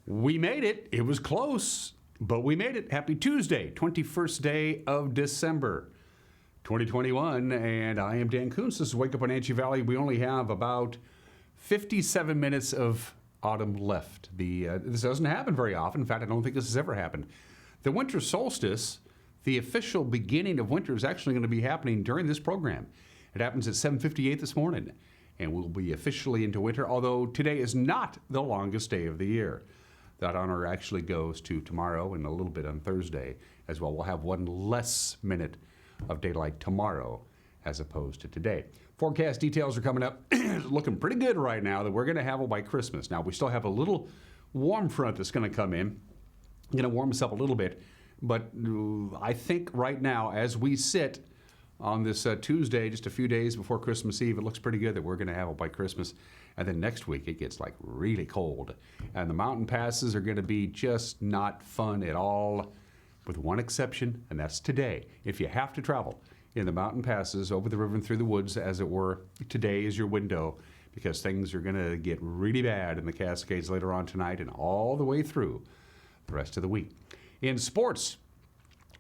We made it. It was close, but we made it. Happy Tuesday, 21st day of December, 2021. And I am Dan Kuntz. This is Wake Up Wenatchee Valley. We only have about 57 minutes of autumn left. This doesn't happen very often. In fact, I don't think this has ever happened. The winter solstice, the official beginning of winter, is actually going to be happening during this program. It happens at 7:58 this morning, and we'll be officially into winter, although today is not the longest day of the year. That honor actually goes to tomorrow and a little bit on Thursday as well. We'll have one less minute of daylight tomorrow as opposed to today. Forecast details are coming up. Looking pretty good right now that we're going to have a white Christmas. Now, we still have a little warm front that's going to come in. Going to warm us up a little bit. But I think right now, as we sit on this Tuesday, just a few days before Christmas Eve, it looks pretty good that we're going to have a white Christmas. And then next week, it gets like really cold. And the mountain passes are going to be just not fun at all, with one exception, and that's today. If you have to travel in the mountain passes over the river and through the woods, as it were, today is your window, because things are going to get really bad in the Cascades later on tonight and all the way through the rest of the week. In sports,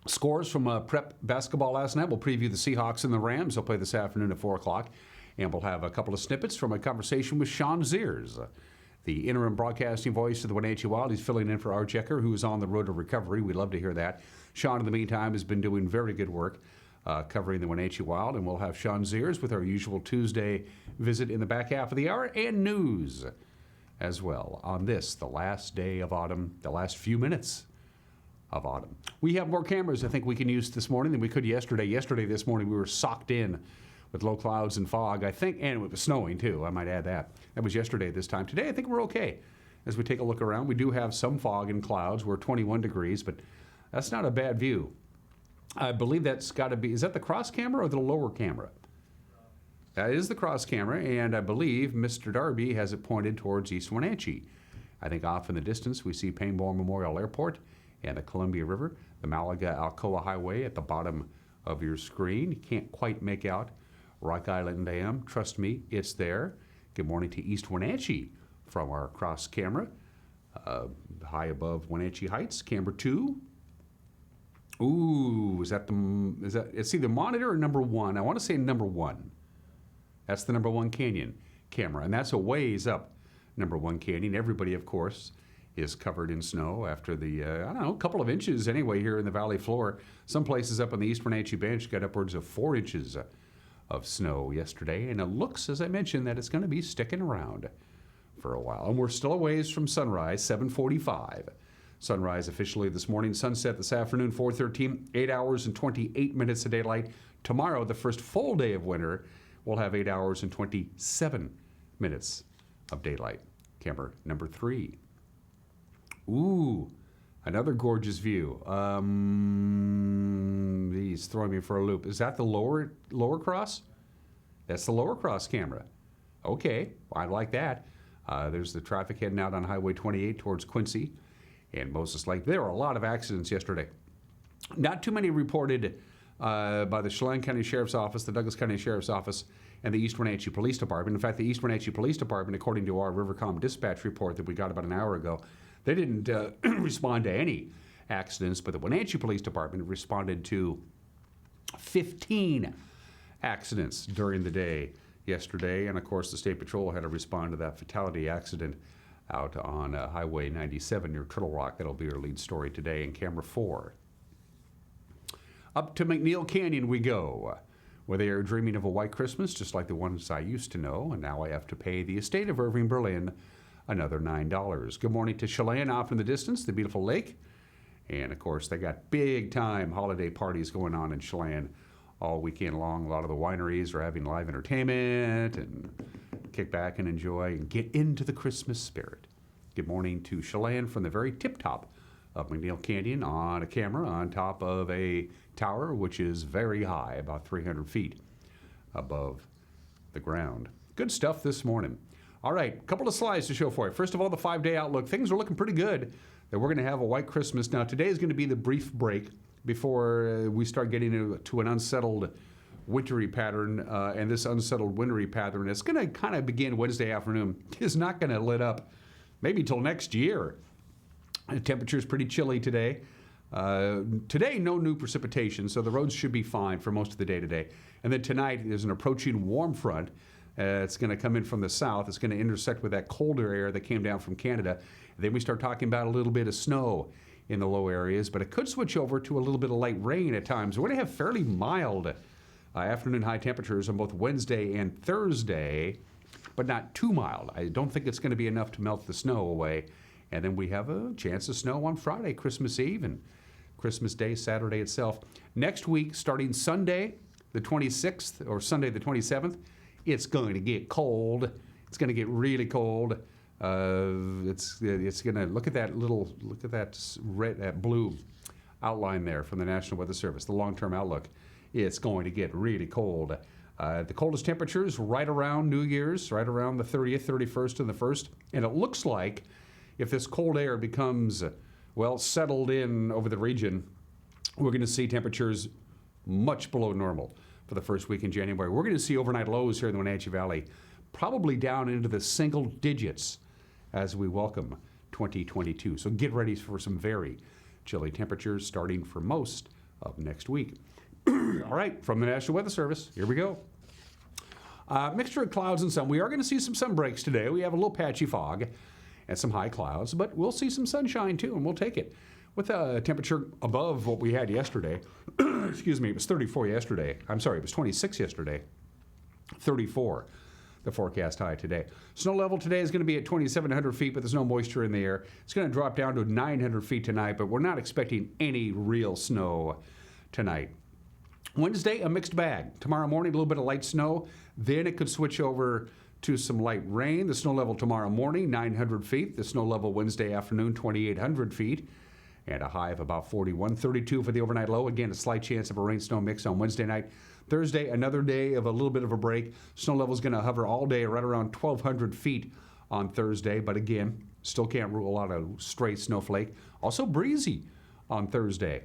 scores from prep basketball last night. We'll preview the Seahawks and the Rams. They'll play this afternoon at 4 o'clock. And we'll have a couple of snippets from a conversation with Sean Zears, the interim broadcasting voice of the Wenatchee Wild. He's filling in for Art Jecker, who's on the road to recovery. We'd love to hear that. Sean, in the meantime, has been doing very good work covering the Wenatchee Wild. And we'll have Sean Zears with our usual Tuesday visit in the back half of the hour, and news as well on this, the last day of autumn, the last few minutes of autumn. We have more cameras I think we can use this morning than we could yesterday. This morning we were socked in with low clouds and fog, I think, and it was snowing too, I might add that. That was yesterday at this time. Today I think we're okay. As we take a look around, we do have some fog and clouds. We're 21 degrees, but that's not a bad view. I believe that's got to be, is that the cross camera or the lower camera? That is the cross camera, and I believe Mr. Darby has it pointed towards East Wenatchee. I think off in the distance we see Painbourne Memorial Airport and the Columbia River, the Malaga-Alcoa Highway at the bottom of your screen. You can't quite make out Rock Island Dam. Trust me, it's there. Good morning to East Wenatchee from our cross camera. High above Wenatchee Heights, camera 2. Ooh, is that it's either monitor or number 1. I want to say number 1. That's the number 1 canyon camera, and that's a ways up number 1 canyon. Everybody, of course, is covered in snow after the, couple of inches anyway here in the valley floor. Some places up on the East Wenatchee Bench got upwards of 4 inches of snow yesterday, and it looks, as I mentioned, that it's going to be sticking around for a while. And we're still a ways from sunrise, 7:45. Sunrise officially this morning, sunset this afternoon, 4:13, 8 hours and 28 minutes of daylight. Tomorrow, the first full day of winter, we'll have 8 hours and 27 minutes of daylight. Camera number 3. Ooh, another gorgeous view. He's throwing me for a loop. Is that the lower cross? That's the lower cross camera. Okay, I like that. There's the traffic heading out on Highway 28 towards Quincy and Moses Lake. There were a lot of accidents yesterday. Not too many reported by the Chelan County Sheriff's Office, the Douglas County Sheriff's Office, and the East Wenatchee Police Department. In fact, the East Wenatchee Police Department, according to our Rivercom dispatch report that we got about an hour ago, they didn't respond to any accidents, but the Wenatchee Police Department responded to 15 accidents during the day yesterday. And of course, the State Patrol had to respond to that fatality accident out on Highway 97 near Turtle Rock. That'll be our lead story today in camera 4. Up to McNeil Canyon we go, where they are dreaming of a white Christmas, just like the ones I used to know, and now I have to pay the estate of Irving Berlin another $9. Good morning to Chelan off in the distance, the beautiful lake. And of course, they got big time holiday parties going on in Chelan all weekend long. A lot of the wineries are having live entertainment and kick back and enjoy and get into the Christmas spirit. Good morning to Chelan from the very tip top of McNeil Canyon on a camera on top of a tower, which is very high, about 300 feet above the ground. Good stuff this morning. All right, a couple of slides to show for you. First of all, the 5-day outlook. Things are looking pretty good that we're going to have a white Christmas. Now, today is going to be the brief break before we start getting into an unsettled wintry pattern. And this unsettled wintry pattern is going to kind of begin Wednesday afternoon. Is not going to let up maybe till next year. The temperature's pretty chilly today. Today, no new precipitation, so the roads should be fine for most of the day today. And then tonight, there's an approaching warm front. It's going to come in from the south. It's going to intersect with that colder air that came down from Canada. And then we start talking about a little bit of snow in the low areas, but it could switch over to a little bit of light rain at times. We're going to have fairly mild afternoon high temperatures on both Wednesday and Thursday, but not too mild. I don't think it's going to be enough to melt the snow away. And then we have a chance of snow on Friday, Christmas Eve, and Christmas Day, Saturday itself. Next week, starting Sunday, the 26th, or Sunday, the 27th, it's going to get cold. It's going to get really cold. It's going to look at that red, that blue outline there from the National Weather Service, the long-term outlook. It's going to get really cold. The coldest temperatures right around New Year's, right around the 30th, 31st, and the 1st. And it looks like if this cold air becomes, well, settled in over the region, we're going to see temperatures much below normal for the first week in January. We're going to see overnight lows here in the Wenatchee Valley, probably down into the single digits as we welcome 2022. So get ready for some very chilly temperatures starting for most of next week. All right, from the National Weather Service, here we go. Mixture of clouds and sun. We are going to see some sun breaks today. We have a little patchy fog and some high clouds, but we'll see some sunshine too, and we'll take it. With a temperature above what we had yesterday, excuse me, it was 34 yesterday. I'm sorry, it was 26 yesterday, 34, the forecast high today. Snow level today is going to be at 2,700 feet, but there's no moisture in the air. It's going to drop down to 900 feet tonight, but we're not expecting any real snow tonight. Wednesday, a mixed bag. Tomorrow morning, a little bit of light snow. Then it could switch over to some light rain. The snow level tomorrow morning, 900 feet. The snow level Wednesday afternoon, 2,800 feet. And a high of about 41, 32 for the overnight low. Again, a slight chance of a rain-snow mix on Wednesday night. Thursday, another day of a little bit of a break. Snow level is going to hover all day right around 1,200 feet on Thursday. But again, still can't rule out a stray snowflake. Also breezy on Thursday.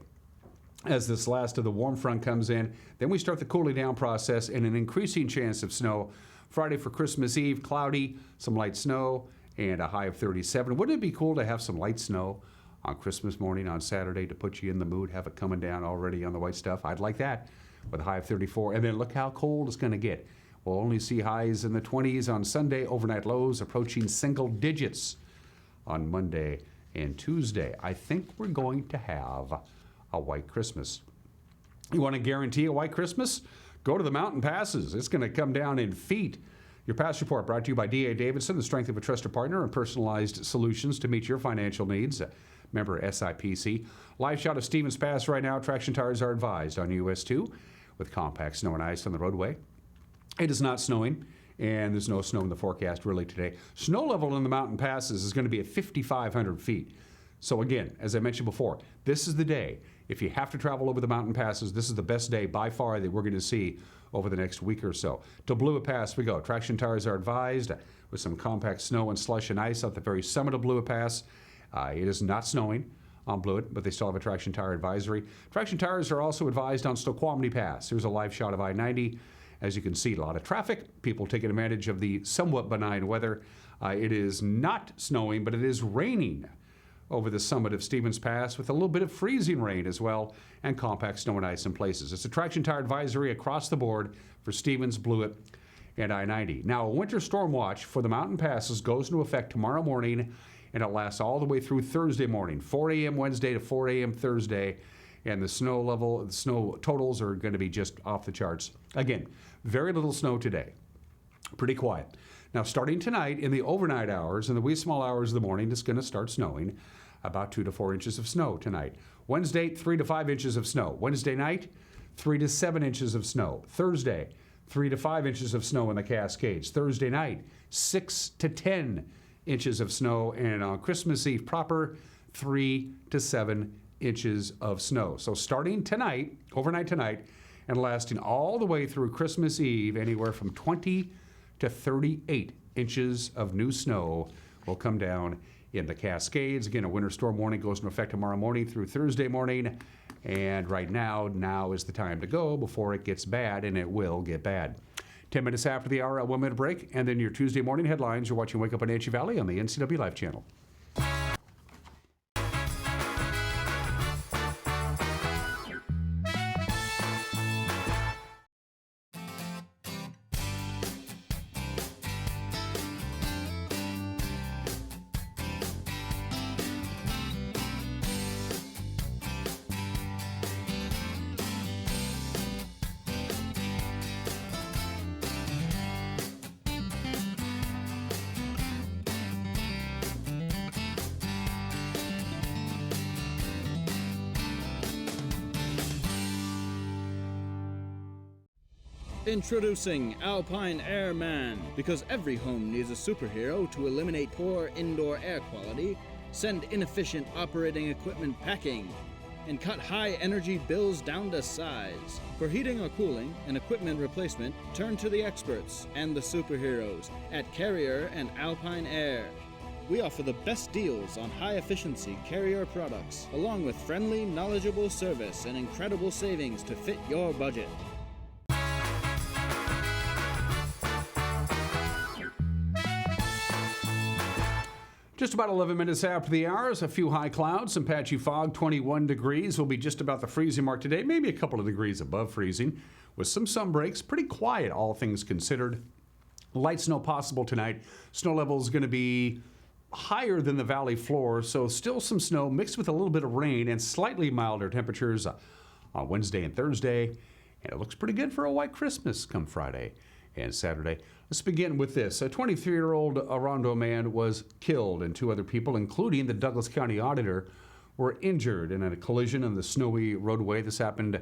As this last of the warm front comes in, then we start the cooling down process and an increasing chance of snow. Friday for Christmas Eve, cloudy, some light snow, and a high of 37. Wouldn't it be cool to have some light snow on Christmas morning on Saturday to put you in the mood, have it coming down already on the white stuff? I'd like that with a high of 34. And then look how cold it's going to get. We'll only see highs in the 20s on Sunday, overnight lows approaching single digits on Monday and Tuesday. I think we're going to have a white Christmas. You want to guarantee a white Christmas? Go to the mountain passes. It's going to come down in feet. Your Pass Report brought to you by D.A. Davidson, the strength of a trusted partner and personalized solutions to meet your financial needs. Member SIPC. Live shot of Stevens Pass right now. Traction tires are advised on US 2 with compact snow and ice on the roadway. It is not snowing, and there's no snow in the forecast really today. Snow level in the mountain passes is going to be at 5,500 feet. So again, as I mentioned before, this is the day. If you have to travel over the mountain passes, this is the best day by far that we're going to see over the next week or so. To Blewett Pass we go. Traction tires are advised with some compact snow and slush and ice at the very summit of Blewett Pass. It is not snowing on Blewett, but they still have a traction tire advisory. Traction tires are also advised on Snoqualmie Pass. Here's a live shot of I-90. As you can see, a lot of traffic. People taking advantage of the somewhat benign weather. It is not snowing, but it is raining over the summit of Stevens Pass with a little bit of freezing rain as well and compact snow and ice in places. It's a traction tire advisory across the board for Stevens, Blewett, and I-90. Now, a winter storm watch for the mountain passes goes into effect tomorrow morning, and it lasts all the way through Thursday morning, 4 a.m. Wednesday to 4 a.m. Thursday, and the snow level, the snow totals are going to be just off the charts. Again, very little snow today. Pretty quiet. Now, starting tonight in the overnight hours and the wee small hours of the morning, it's going to start snowing. About 2 to 4 inches of snow tonight. Wednesday, 3 to 5 inches of snow. Wednesday night, 3 to 7 inches of snow. Thursday, 3 to 5 inches of snow in the Cascades. Thursday night, 6 to 10 inches of snow. And on Christmas Eve proper, 3 to 7 inches of snow. So starting tonight, overnight tonight, and lasting all the way through Christmas Eve, anywhere from 20 to 38 inches of new snow will come down in the Cascades. Again, a winter storm warning goes into effect tomorrow morning through Thursday morning. And right now is the time to go before it gets bad, and it will get bad. 10 minutes after the hour, a 1 minute break, and then your Tuesday morning headlines. You're watching Wake Up Wenatchee Valley on the NCW Live channel. Introducing Alpine Airman. Because every home needs a superhero to eliminate poor indoor air quality, send inefficient operating equipment packing, and cut high energy bills down to size. For heating or cooling and equipment replacement, turn to the experts and the superheroes at Carrier and Alpine Air. We offer the best deals on high-efficiency Carrier products, along with friendly, knowledgeable service and incredible savings to fit your budget. Just about 11 minutes after the hours, a few high clouds, some patchy fog, 21 degrees. Will be just about the freezing mark today, maybe a couple of degrees above freezing, with some sun breaks. Pretty quiet, all things considered. Light snow possible tonight. Snow level is going to be higher than the valley floor, so still some snow mixed with a little bit of rain and slightly milder temperatures on Wednesday and Thursday. And it looks pretty good for a white Christmas come Friday and Saturday. Let's begin with this. A 23-year-old Orondo man was killed, and two other people, including the Douglas County auditor, were injured in a collision on the snowy roadway. This happened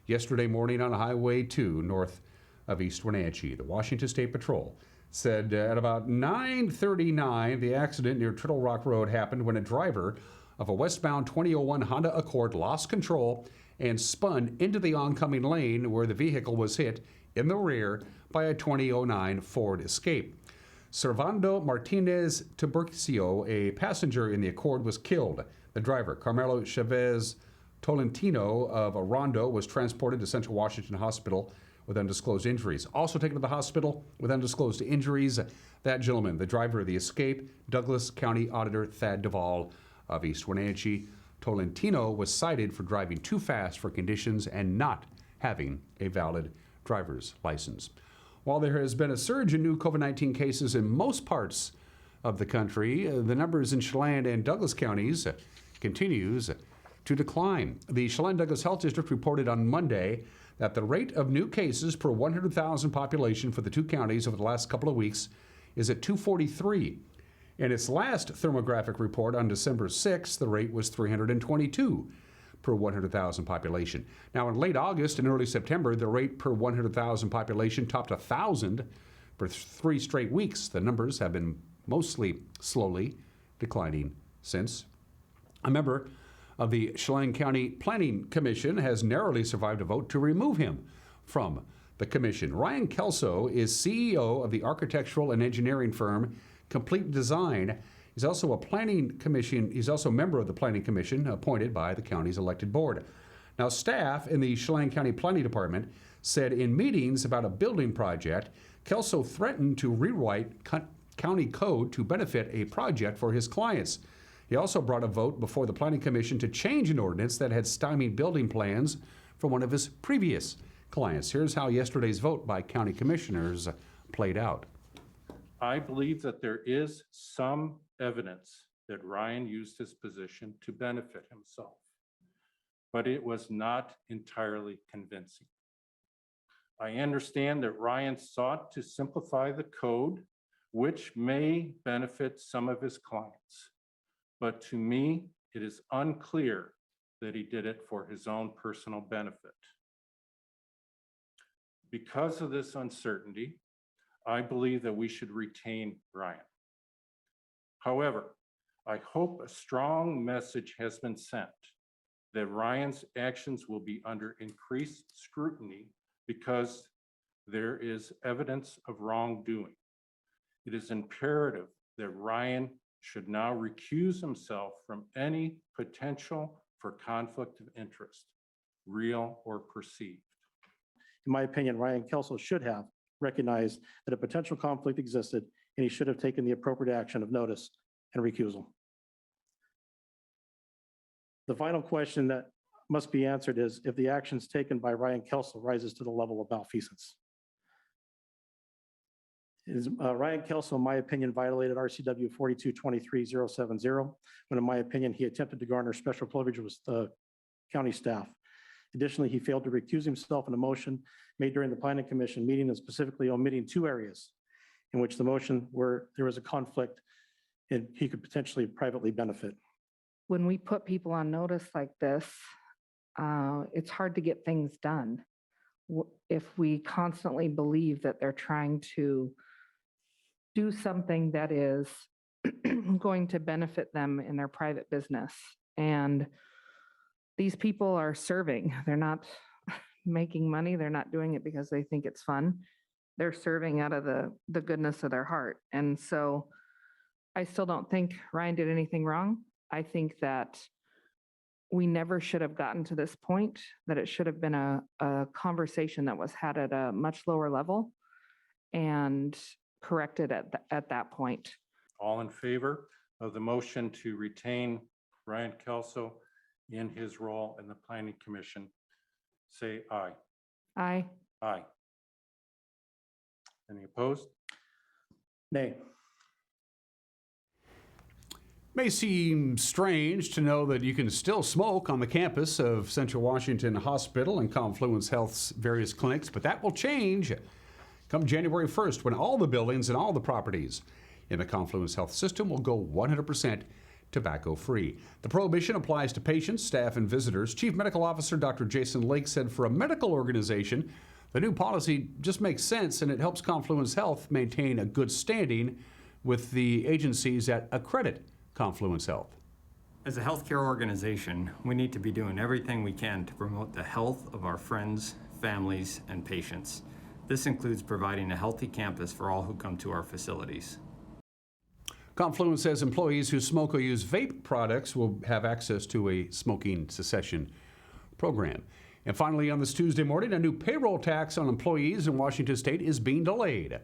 yesterday morning on Highway 2 north of East Wenatchee. The Washington State Patrol said at about 9:39, the accident near Turtle Rock Road happened when a driver of a westbound 2001 Honda Accord lost control and spun into the oncoming lane where the vehicle was hit in the rear by a 2009 Ford Escape. Servando Martinez Tiburcio, a passenger in the Accord, was killed. The driver, Carmelo Chavez Tolentino of Orondo, was transported to Central Washington Hospital with undisclosed injuries. Also taken to the hospital with undisclosed injuries, that gentleman, the driver of the Escape, Douglas County Auditor Thad Duvall of East Wenatchee. Tolentino was cited for driving too fast for conditions and not having a valid driver's license. While there has been a surge in new COVID-19 cases in most parts of the country, the numbers in Chelan and Douglas counties continues to decline. The Chelan-Douglas Health District reported on Monday that the rate of new cases per 100,000 population for the two counties over the last couple of weeks is at 243. In its last thermographic report on December 6th, the rate was 322 per 100,000 population. Now, in late August and early September, the rate per 100,000 population topped 1,000 for 3 straight weeks. The numbers have been mostly slowly declining since. A member of the Chelan County Planning Commission has narrowly survived a vote to remove him from the commission. Ryan Kelso is CEO of the architectural and engineering firm Complete Design. He's also a member of the Planning Commission appointed by the county's elected board. Now, staff in the Chelan County Planning Department said in meetings about a building project, Kelso threatened to rewrite county code to benefit a project for his clients. He also brought a vote before the Planning Commission to change an ordinance that had stymied building plans for one of his previous clients. Here's how yesterday's vote by county commissioners played out. I believe that there is some evidence that Ryan used his position to benefit himself, but it was not entirely convincing. I understand that Ryan sought to simplify the code, which may benefit some of his clients. But to me, it is unclear that he did it for his own personal benefit. Because of this uncertainty, I believe that we should retain Ryan. However, I hope a strong message has been sent that Ryan's actions will be under increased scrutiny because there is evidence of wrongdoing. It is imperative that Ryan should now recuse himself from any potential for conflict of interest, real or perceived. In my opinion, Ryan Kelso should have recognized that a potential conflict existed, and he should have taken the appropriate action of notice and recusal. The final question that must be answered is if the actions taken by Ryan Kelso rises to the level of malfeasance. Ryan Kelso, in my opinion, violated RCW 4223070 when, in my opinion, he attempted to garner special privilege with the county staff. Additionally, he failed to recuse himself in a motion made during the Planning Commission meeting and specifically omitting 2 areas in which the motion where there was a conflict and he could potentially privately benefit. When we put people on notice like this, it's hard to get things done. if we constantly believe that they're trying to do something that is going to benefit them in their private business. And these people are serving. They're not making money. They're not doing it because they think it's fun. They're serving out of the goodness of their heart. And so I still don't think Ryan did anything wrong. I think that we never should have gotten to this point, that it should have been a conversation that was had at a much lower level and corrected at that point. All in favor of the motion to retain Ryan Kelso in his role in the Planning Commission, say aye. Aye. Aye. Any opposed? Nay. May seem strange to know that you can still smoke on the campus of Central Washington Hospital and Confluence Health's various clinics, but that will change come January 1st when all the buildings and all the properties in the Confluence Health system will go 100% tobacco-free. The prohibition applies to patients, staff, and visitors. Chief Medical Officer Dr. Jason Lake said for a medical organization, the new policy just makes sense and it helps Confluence Health maintain a good standing with the agencies that accredit Confluence Health. As a healthcare organization, we need to be doing everything we can to promote the health of our friends, families, and patients. This includes providing a healthy campus for all who come to our facilities. Confluence says employees who smoke or use vape products will have access to a smoking cessation program. And finally, on this Tuesday morning, a new payroll tax on employees in Washington state is being delayed.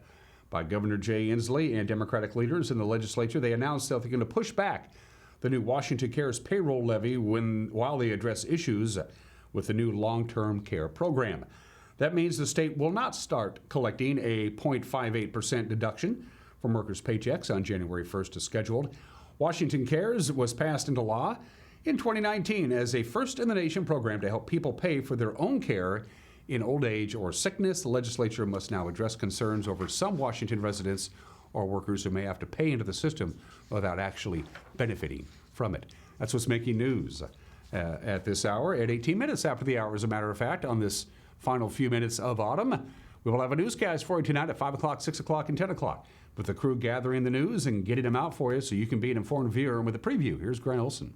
By Governor Jay Inslee and Democratic leaders in the legislature, they announced that they're going to push back the new Washington Cares payroll levy while they address issues with the new long-term care program. That means the state will not start collecting a 0.58% deduction from workers' paychecks on January 1st as scheduled. Washington Cares was passed into law in 2019 as a first-in-the-nation program to help people pay for their own care in old age or sickness. The legislature must now address concerns over some Washington residents or workers who may have to pay into the system without actually benefiting from it. That's what's making news at this hour, at 18 minutes after the hour, as a matter of fact, on this final few minutes of autumn. We will have a newscast for you tonight at 5 o'clock, 6 o'clock, and 10 o'clock, with the crew gathering the news and getting them out for you so you can be an informed viewer. And with a preview, here's Grant Olson.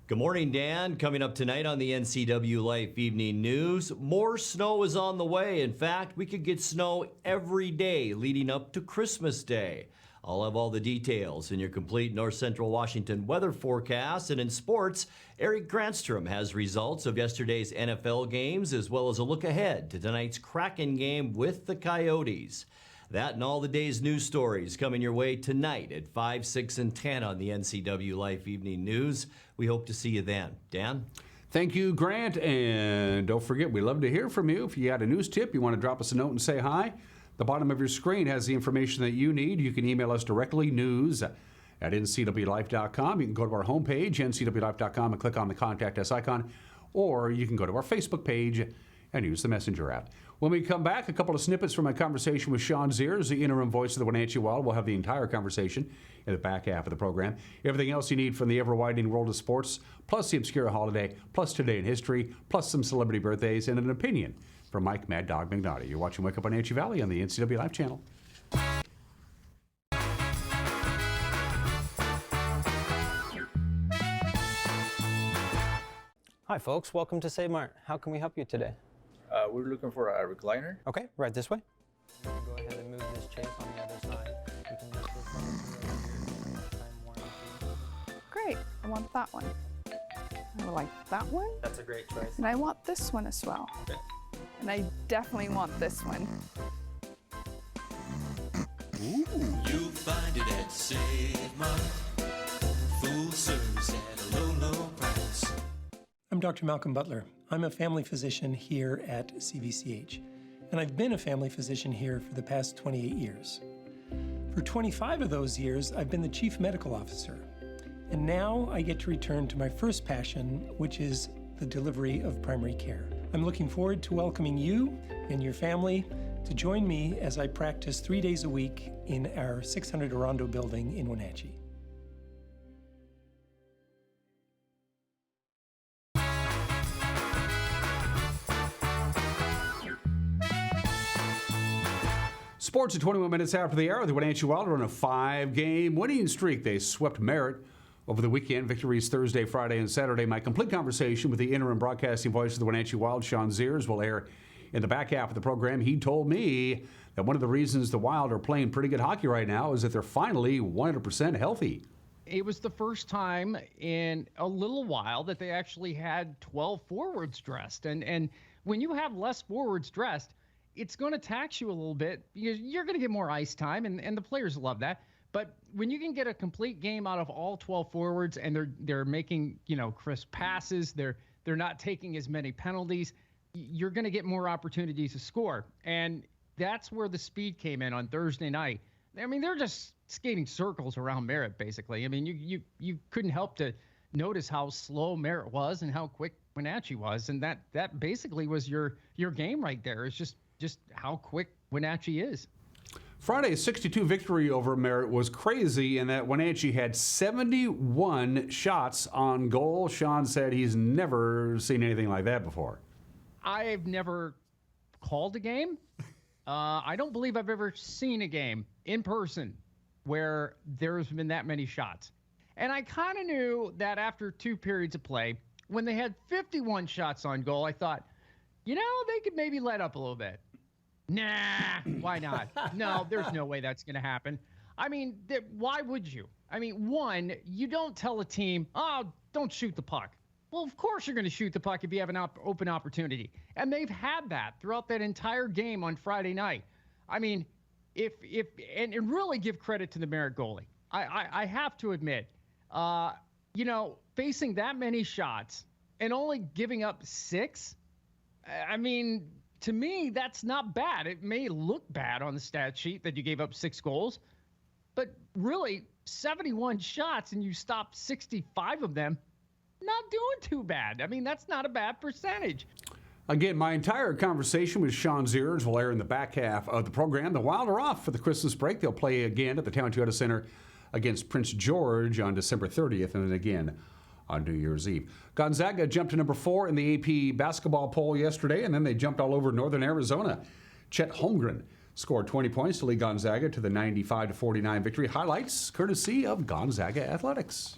Good morning, Dan. Coming up tonight on the NCW Life Evening News, more snow is on the way. In fact, we could get snow every day leading up to Christmas Day. I'll have all the details in your complete North Central Washington weather forecast. And in sports, Eric Granstrom has results of yesterday's NFL games as well as a look ahead to tonight's Kraken game with the Coyotes. That and all the day's news stories coming your way tonight at 5, 6, and 10 on the NCW Life Evening News. We hope to see you then. Dan? Thank you, Grant. And don't forget, we love to hear from you. If you got a news tip, you want to drop us a note and say hi, the bottom of your screen has the information that you need. You can email us directly, news@ncwlife.com. You can go to our homepage, ncwlife.com, and click on the Contact Us icon. Or you can go to our Facebook page and use the Messenger app. When we come back, a couple of snippets from my conversation with Sean Zears, the interim voice of the Wenatchee Wild. We'll have the entire conversation in the back half of the program. Everything else you need from the ever-widening world of sports, plus the obscure holiday, plus today in history, plus some celebrity birthdays, and an opinion from Mike Mad Dog McNaughty. You're watching Wake Up Wenatchee Valley on the NCW Live channel. Hi folks, welcome to Save Mart. How can we help you today? We're looking for a recliner. Okay, right this way. Go ahead and move this chair on the other side. You can lift this up to the lifetime warranty. Great, I want that one. I like that one, That's a great choice. and I want this one as well. Okay. And I definitely want this one. You'll find it at Save Mart. Full service at a low, low price. I'm Dr. Malcolm Butler. I'm a family physician here at CVCH, and I've been a family physician here for the past 28 years. For 25 of those years, I've been the chief medical officer, and now I get to return to my first passion, which is the delivery of primary care. I'm looking forward to welcoming you and your family to join me as I practice 3 days a week in our 600 Orondo building in Wenatchee. Sports at 21 minutes after the hour. The Wenatchee Wild are on a 5-game winning streak. They swept Merritt over the weekend. Victories Thursday, Friday, and Saturday. My complete conversation with the interim broadcasting voice of the Wenatchee Wild, Sean Zears, will air in the back half of the program. He told me that one of the reasons the Wild are playing pretty good hockey right now is that they're finally 100% healthy. It was the first time in a little while that they actually had 12 forwards dressed. And when you have less forwards dressed, it's going to tax you a little bit because you're going to get more ice time, and the players love that. But when you can get a complete game out of all 12 forwards and they're making, crisp passes, they're not taking as many penalties, you're going to get more opportunities to score. And that's where the speed came in on Thursday night. I mean, they're just skating circles around Merritt, basically. I mean, you couldn't help to notice how slow Merritt was and how quick Wenatchee was. And that basically was your game right there. It's just how quick Wenatchee is. Friday's 62 victory over Merritt was crazy in that Wenatchee had 71 shots on goal. Sean said he's never seen anything like that before. I've never called a game. I don't believe I've ever seen a game in person where there's been that many shots. And I kind of knew that after 2 periods of play, when they had 51 shots on goal, I thought, they could maybe let up a little bit. Nah, why not? No, there's no way that's going to happen. I mean, why would you? I mean, one, you don't tell a team, don't shoot the puck. Well, of course you're going to shoot the puck if you have an open opportunity. And they've had that throughout that entire game on Friday night. I mean, and really give credit to the Merritt goalie. I have to admit, facing that many shots and only giving up 6, I mean, to me, that's not bad. It may look bad on the stat sheet that you gave up 6 goals, but really 71 shots and you stopped 65 of them, not doing too bad. I mean, that's not a bad percentage. Again, my entire conversation with Sean Zears will air in the back half of the program. The Wild are off for the Christmas break. They'll play again at the Town Toyota Center against Prince George on December 30th and then again on New Year's Eve. Gonzaga jumped to number 4 in the AP basketball poll yesterday, and then they jumped all over Northern Arizona. Chet Holmgren scored 20 points to lead Gonzaga to the 95-49 victory. Highlights courtesy of Gonzaga Athletics.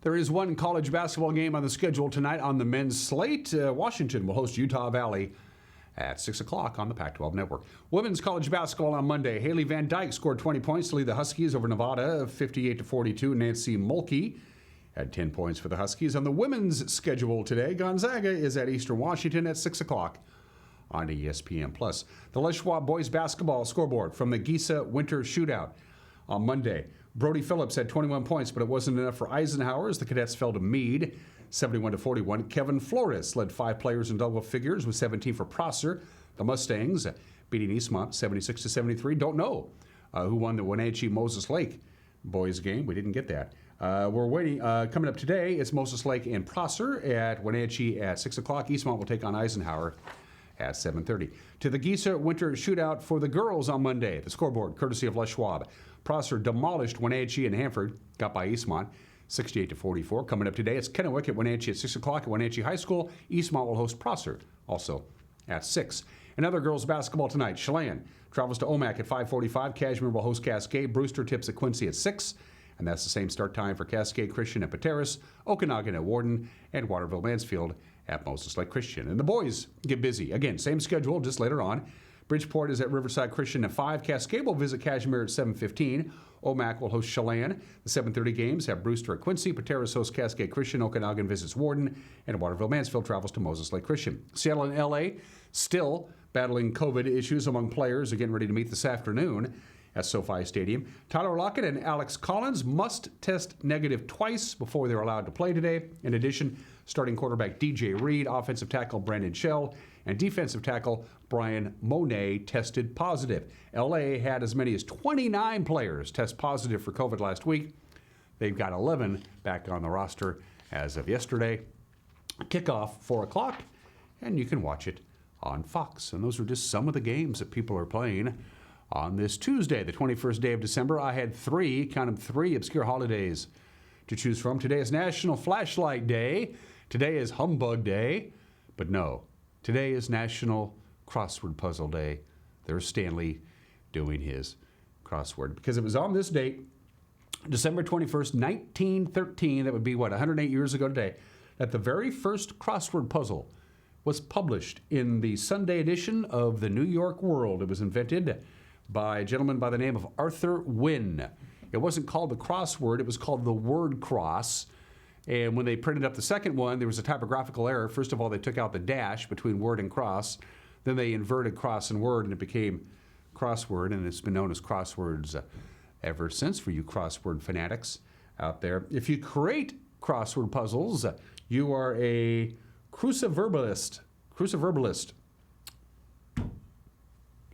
There is one college basketball game on the schedule tonight on the men's slate. Washington will host Utah Valley at 6 o'clock on the Pac-12 Network. Women's college basketball on Monday. Haley Van Dyke scored 20 points to lead the Huskies over Nevada, 58-42. Nancy Mulkey had 10 points for the Huskies. On the women's schedule today, Gonzaga is at Eastern Washington at 6 o'clock on ESPN+. The Les Schwab boys basketball scoreboard from the Giesa Winter Shootout on Monday. Brody Phillips had 21 points, but it wasn't enough for Eisenhower as the Cadets fell to Meade, 71-41. Kevin Flores led 5 players in double figures with 17 for Prosser. The Mustangs beating Eastmont 76-73. Don't know who won the Wenatchee Moses Lake boys game. We didn't get that. We're waiting. Coming up today, it's Moses Lake and Prosser at Wenatchee at 6 o'clock. Eastmont will take on Eisenhower at 7:30. To the Giesa Winter Shootout for the girls on Monday. The scoreboard, courtesy of Les Schwab. Prosser demolished Wenatchee and Hanford, got by Eastmont, 68-44. Coming up today, it's Kennewick at Wenatchee at 6 o'clock at Wenatchee High School. Eastmont will host Prosser, also at 6. And other girls basketball tonight. Chelan travels to Omak at 5:45. Cashmere will host Cascade. Brewster tips at Quincy at 6. And that's the same start time for Cascade Christian at Pateros, Okanagan at Warden, and Waterville Mansfield at Moses Lake Christian. And the boys get busy. Again, same schedule, just later on. Bridgeport is at Riverside Christian at 5. Cascade will visit Cashmere at 7:15. Omak will host Chelan. The 7:30 games have Brewster at Quincy. Pateros hosts Cascade Christian. Okanagan visits Warden. And Waterville Mansfield travels to Moses Lake Christian. Seattle and LA still battling COVID issues among players. Are getting ready to meet this afternoon at SoFi Stadium. Tyler Lockett and Alex Collins must test negative twice before they're allowed to play today. In addition, starting quarterback DJ Reed, offensive tackle Brandon Shell, and defensive tackle Brian Monet tested positive. LA had as many as 29 players test positive for COVID last week. They've got 11 back on the roster as of yesterday. Kickoff 4 o'clock, and you can watch it on Fox. And those are just some of the games that people are playing on this Tuesday, the 21st day of December. I had three obscure holidays to choose from. Today is National Flashlight Day. Today is Humbug Day. But no, today is National Crossword Puzzle Day. There's Stanley doing his crossword. Because it was on this date, December 21st, 1913, that would be 108 years ago today, that the very first crossword puzzle was published in the Sunday edition of the New York World. It was invented by a gentleman by the name of Arthur Wynne. It wasn't called the crossword, it was called the word cross. And when they printed up the second one, there was a typographical error. First of all, they took out the dash between word and cross. Then they inverted cross and word, and it became crossword, and it's been known as crosswords ever since for you crossword fanatics out there. If you create crossword puzzles, you are a cruciverbalist.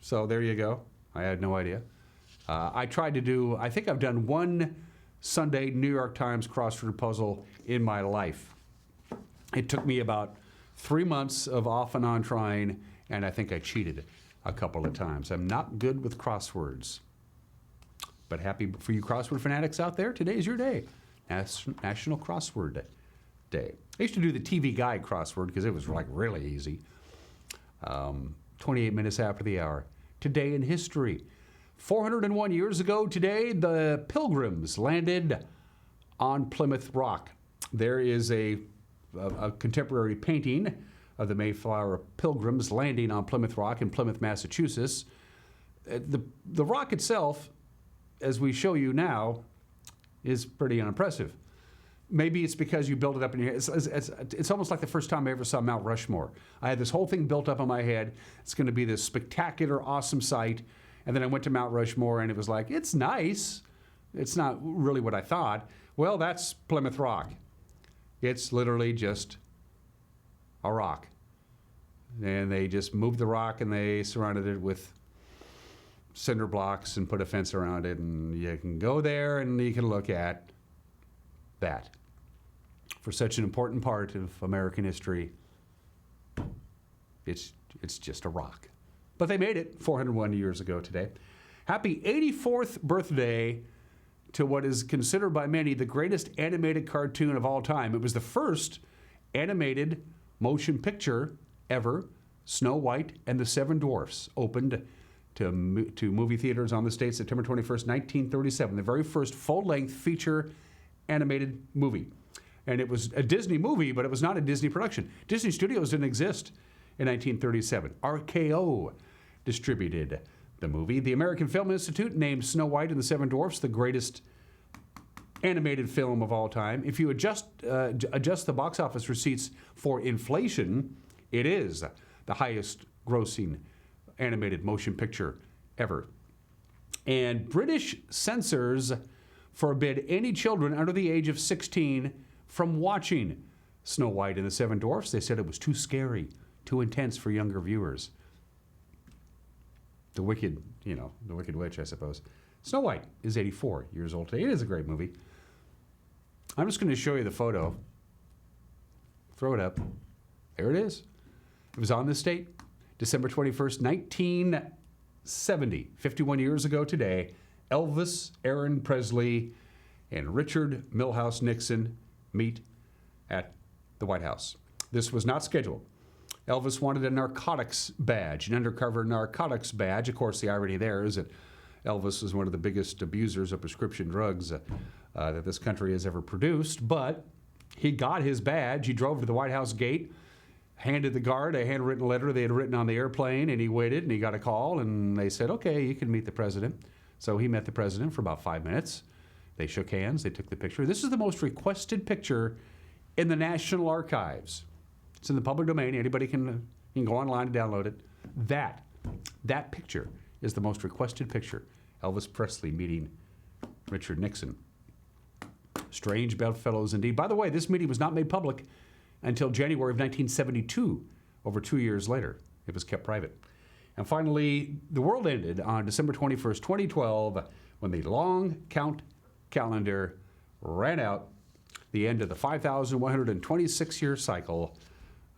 So there you go. I had no idea. I think I've done one Sunday New York Times crossword puzzle in my life. It took me about 3 months of off and on trying, and I think I cheated a couple of times. I'm not good with crosswords. But happy for you crossword fanatics out there, today is your day. National Crossword Day. I used to do the TV Guide crossword because it was like really easy. 28 minutes after the hour. Today in history. 401 years ago today, the Pilgrims landed on Plymouth Rock. There is a contemporary painting of the Mayflower Pilgrims landing on Plymouth Rock in Plymouth, Massachusetts. The rock itself, as we show you now, is pretty unimpressive. Maybe it's because you build it up in your head. It's almost like the first time I ever saw Mount Rushmore. I had this whole thing built up in my head. It's going to be this spectacular, awesome sight. And then I went to Mount Rushmore, and it was like, it's nice. It's not really what I thought. Well, that's Plymouth Rock. It's literally just a rock. And they just moved the rock, and they surrounded it with cinder blocks and put a fence around it. And you can go there, and you can look at that. For such an important part of American history, it's just a rock. But they made it 401 years ago today. Happy 84th birthday to what is considered by many the greatest animated cartoon of all time. It was the first animated motion picture ever. Snow White and the Seven Dwarfs opened to movie theaters on the state September 21st, 1937. The very first full-length feature animated movie. And it was a Disney movie, but it was not a Disney production. Disney Studios didn't exist in 1937. RKO distributed the movie. The American Film Institute named Snow White and the Seven Dwarfs the greatest animated film of all time. If you adjust the box office receipts for inflation, it is the highest grossing animated motion picture ever. And British censors forbid any children under the age of 16 from watching Snow White and the Seven Dwarfs. They said it was too scary, too intense for younger viewers. The Wicked Witch, I suppose. Snow White is 84 years old today. It is a great movie. I'm just going to show you the photo. Throw it up. There it is. It was on this date, December 21st, 1970. 51 years ago today, Elvis, Aaron Presley, and Richard Milhouse Nixon meet at the White House. This was not scheduled. Elvis wanted a narcotics badge, an undercover narcotics badge. Of course, the irony there is that Elvis is one of the biggest abusers of prescription drugs that this country has ever produced. But he got his badge. He drove to the White House gate, handed the guard a handwritten letter they had written on the airplane, and he waited, and he got a call, and they said, okay, you can meet the president. So he met the president for about 5 minutes. They shook hands. They took the picture. This is the most requested picture in the National Archives. It's in the public domain. Anybody can go online and download it. That picture is the most requested picture. Elvis Presley meeting Richard Nixon. Strange bedfellows indeed. By the way, this meeting was not made public until January of 1972, over 2 years later. It was kept private. And finally, the world ended on December 21st, 2012, when the long count calendar ran out, the end of the 5,126-year cycle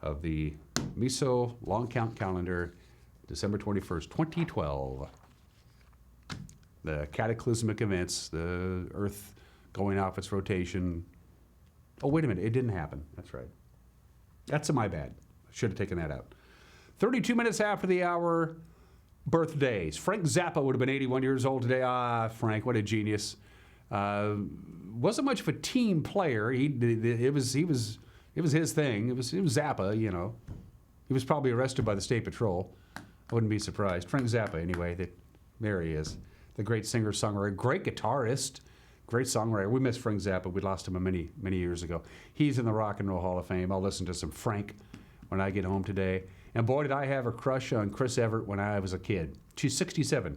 of the MISO long count calendar, December 21st, 2012. The cataclysmic events, the Earth going off its rotation. Oh, wait a minute, it didn't happen. That's right. That's my bad. I should have taken that out. 32 minutes after the hour, birthdays. Frank Zappa would have been 81 years old today. Ah, Frank, what a genius. Wasn't much of a team player. It was his thing. It was Zappa, you know. He was probably arrested by the State Patrol. I wouldn't be surprised. Frank Zappa, anyway. There he is. The great singer-songwriter, great guitarist, great songwriter. We miss Frank Zappa. We lost him many, many years ago. He's in the Rock and Roll Hall of Fame. I'll listen to some Frank when I get home today. And boy, did I have a crush on Chris Evert when I was a kid. She's 67